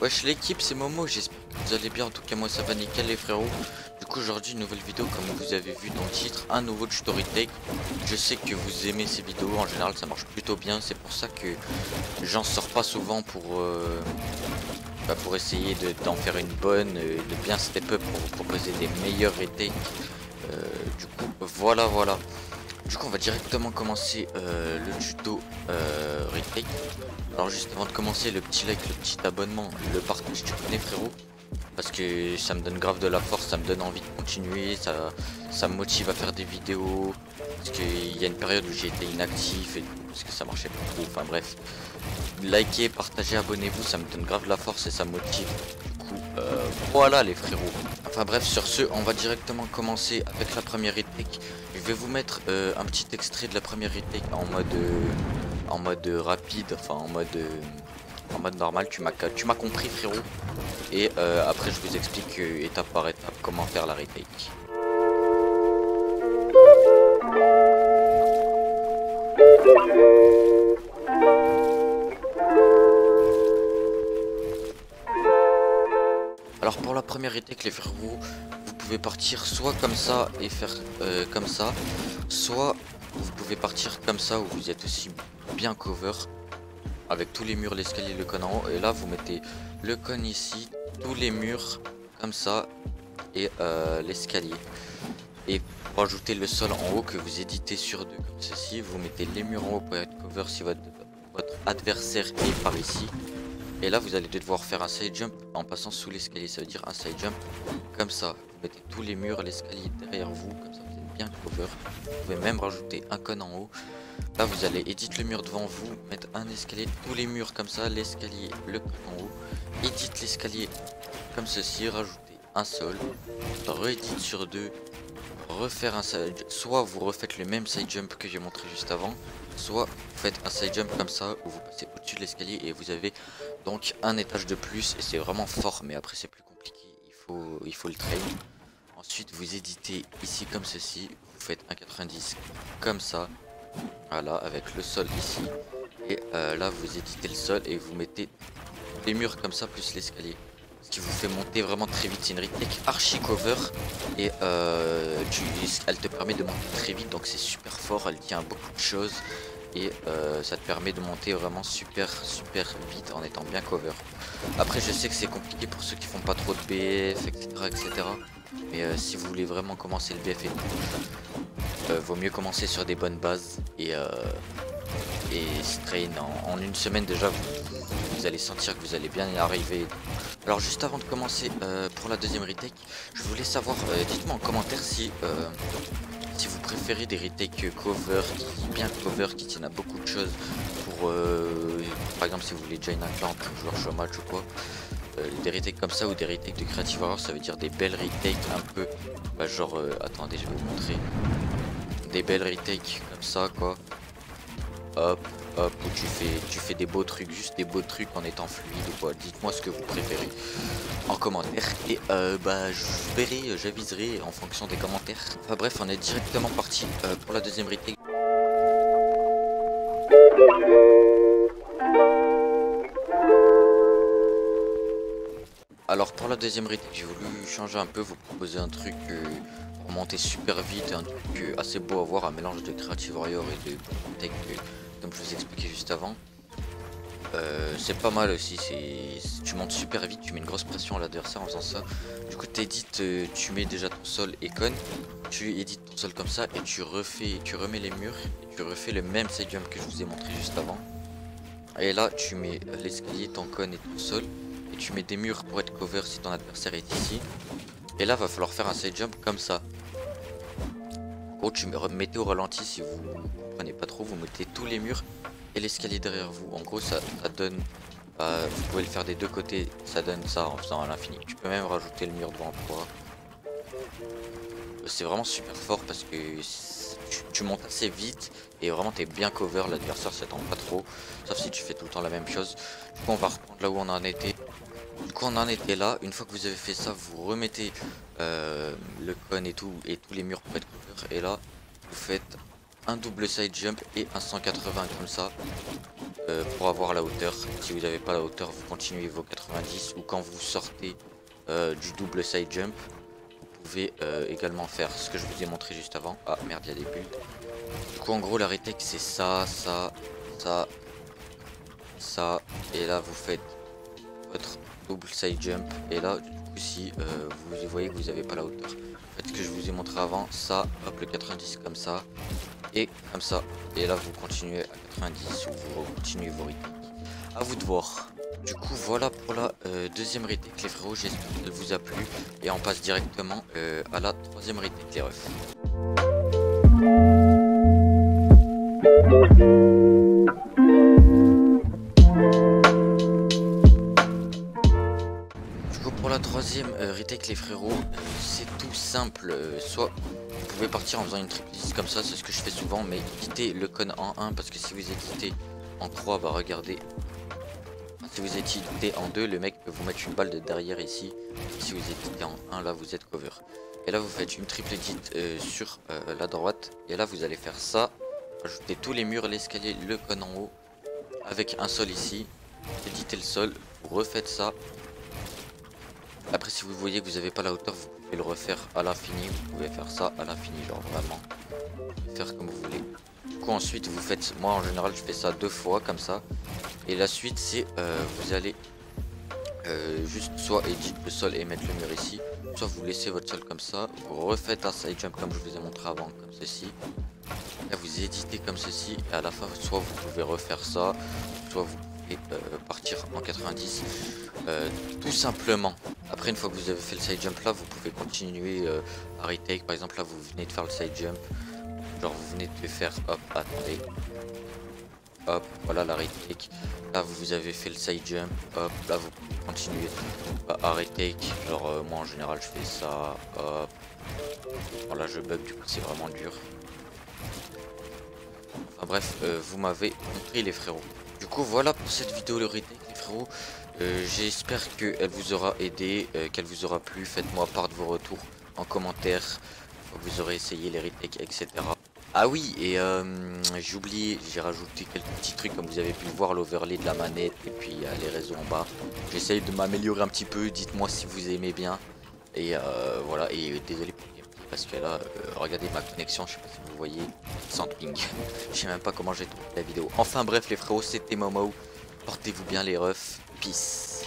Wesh l'équipe, c'est Momo, j'espère que vous allez bien, en tout cas moi ça va nickel les frérots. Du coup aujourd'hui une nouvelle vidéo comme vous avez vu dans le titre, un nouveau tuto retake. Je sais que vous aimez ces vidéos, en général ça marche plutôt bien, c'est pour ça que j'en sors pas souvent pour essayer d'en faire une bonne, de bien step up pour vous proposer des meilleurs retakes. Du coup voilà. Du coup on va directement commencer le tuto retake. Alors juste avant de commencer, le petit like, le petit abonnement, le partage, tu connais frérot, parce que ça me donne grave de la force, ça me donne envie de continuer, ça me motive à faire des vidéos, parce qu'il y a une période où j'ai été inactif et tout, parce que ça marchait pas trop, enfin bref. Likez, partagez, abonnez-vous, ça me donne grave de la force et ça me motive. Du coup, voilà les frérots. Enfin bref, sur ce, on va directement commencer avec la première retake. Je vais vous mettre un petit extrait de la première retake en mode rapide, enfin en mode normal. Tu m'as compris frérot. Et après je vous explique étape par étape comment faire la retake. Alors pour la première retake les frérots, vous pouvez partir soit comme ça et faire comme ça, soit vous pouvez partir comme ça où vous êtes aussi bien cover avec tous les murs, l'escalier, le cône en haut. Et là vous mettez le cône ici, tous les murs comme ça et l'escalier. Et pour ajouter le sol en haut que vous éditez sur deux comme ceci, vous mettez les murs en haut pour être cover si votre adversaire est par ici. Et là vous allez devoir faire un side jump en passant sous l'escalier, ça veut dire un side jump comme ça. Vous mettez tous les murs, l'escalier derrière vous, comme ça vous êtes bien cover. Vous pouvez même rajouter un cône en haut. Là vous allez éditer le mur devant vous, mettre un escalier, tous les murs comme ça, l'escalier, le cône en haut. Édite l'escalier comme ceci, rajouter un sol, réédite sur deux, refaire un side, soit vous refaites le même side jump que j'ai montré juste avant, soit vous faites un side jump comme ça où vous passez au-dessus de l'escalier et vous avez donc un étage de plus et c'est vraiment fort, mais après c'est plus compliqué, il faut le train. Ensuite vous éditez ici comme ceci, vous faites un 90 comme ça, voilà, avec le sol ici, et là vous éditez le sol et vous mettez les murs comme ça plus l'escalier, ce qui vous fait monter vraiment très vite. C'est une retake archi cover et elle te permet de monter très vite, donc c'est super fort, elle tient à beaucoup de choses et ça te permet de monter vraiment super vite en étant bien cover. Après je sais que c'est compliqué pour ceux qui font pas trop de BF etc, mais si vous voulez vraiment commencer le BF et tout, vaut mieux commencer sur des bonnes bases et strain en une semaine déjà vous allez sentir que vous allez bien y arriver. Alors juste avant de commencer pour la deuxième retake, je voulais savoir, dites-moi en commentaire si vous préférez des retakes cover, bien cover, qui tiennent à beaucoup de choses pour par exemple si vous voulez join un clan, un joueur chômage ou quoi. Des retakes comme ça ou des retakes de Creative Warrior, ça veut dire des belles retakes un peu genre attendez je vais vous montrer des belles retakes comme ça quoi, hop où tu fais des beaux trucs, juste des beaux trucs en étant fluide ou quoi. Dites-moi ce que vous préférez en commentaire et je verrai, j'aviserai en fonction des commentaires. Enfin bref, on est directement parti pour la deuxième retake. Alors pour la deuxième retake, j'ai voulu changer un peu, vous proposer un truc pour monter super vite, un truc assez beau à voir, un mélange de Creative Warrior et de retake comme je vous expliquais juste avant. C'est pas mal aussi, tu montes super vite, tu mets une grosse pression à l'adversaire en faisant ça. Du coup t'édites, tu mets déjà ton sol et cône, tu édites ton sol comme ça et tu remets les murs et tu refais le même side jump que je vous ai montré juste avant. Et là tu mets l'escalier, ton cône et ton sol et tu mets des murs pour être cover si ton adversaire est ici. Et là va falloir faire un side jump comme ça. En gros tu mettez au ralenti si vous comprenez pas trop, vous mettez tous les murs et l'escalier derrière vous. En gros ça donne, vous pouvez le faire des deux côtés, ça donne ça en faisant à l'infini. Tu peux même rajouter le mur devant toi. C'est vraiment super fort parce que tu montes assez vite et vraiment t'es bien cover, l'adversaire s'attend pas trop, sauf si tu fais tout le temps la même chose. Du coup on va reprendre là où on en était. Du coup on en était là, une fois que vous avez fait ça, vous remettez le cône et tout et tous les murs pour être cover et là vous faites un double side jump et un 180 comme ça pour avoir la hauteur. Si vous n'avez pas la hauteur, vous continuez vos 90, ou quand vous sortez du double side jump, vous pouvez également faire ce que je vous ai montré juste avant. Ah merde, il y a des bulles. Du coup en gros la retake c'est ça, et là vous faites votre double side jump, et là du coup si vous voyez que vous n'avez pas la hauteur, faites ce que je vous ai montré avant, ça, hop, le 90 comme ça, et comme ça, et là vous continuez à 90 ou vous continuez vos retakes. À vous de voir. Du coup voilà pour la deuxième retake les frérots, j'espère qu'elle vous a plu, et on passe directement à la troisième retake les refs. Du coup pour la troisième retake les frérots, c'est tout simple, soit vous pouvez partir en faisant une triple 10 comme ça, c'est ce que je fais souvent, mais évitez le con en 1 parce que si vous hésitez en 3, bah regardez, si vous hésitez en 2, le mec peut vous mettre une balle de derrière ici, si vous hésitez en 1, là vous êtes cover. Et là vous faites une triple edit sur la droite, et là vous allez faire ça, ajouter tous les murs, l'escalier, le con en haut, avec un sol ici, éditer le sol, vous refaites ça. Après si vous voyez que vous n'avez pas la hauteur, vous pouvez le refaire à l'infini, vous pouvez faire ça à l'infini, genre vraiment, faire comme vous voulez. Du coup ensuite vous faites, moi en général je fais ça 2 fois comme ça, et la suite c'est vous allez juste soit edit le sol et mettre le mur ici, soit vous laissez votre sol comme ça, vous refaites un side jump comme je vous ai montré avant, comme ceci. Là vous éditez comme ceci, et à la fin soit vous pouvez refaire ça, soit vous pouvez partir en 90 tout simplement. Après une fois que vous avez fait le side jump là, vous pouvez continuer à retake. Par exemple là vous venez de faire le side jump, genre vous venez de faire, hop, attendez, hop, voilà la retake. Là vous avez fait le side jump, hop, là vous continuez à retake, genre moi en général je fais ça, hop. Voilà, je bug, du coup c'est vraiment dur. Enfin bref, vous m'avez compris les frérots. Du coup voilà pour cette vidéo le retake les frérots. J'espère qu'elle vous aura aidé, qu'elle vous aura plu. Faites-moi part de vos retours en commentaire, vous aurez essayé les retakes, etc. Ah oui, et j'ai oublié, j'ai rajouté quelques petits trucs comme vous avez pu le voir, l'overlay de la manette et puis les réseaux en bas. J'essaye de m'améliorer un petit peu, dites-moi si vous aimez bien. Et voilà, et désolé pour le gameplay parce que là, regardez ma connexion, je sais pas si vous voyez, sans ping. Je sais même pas comment j'ai trouvé la vidéo. Enfin bref les frérots, c'était Momo. Portez-vous bien les refs. Peace.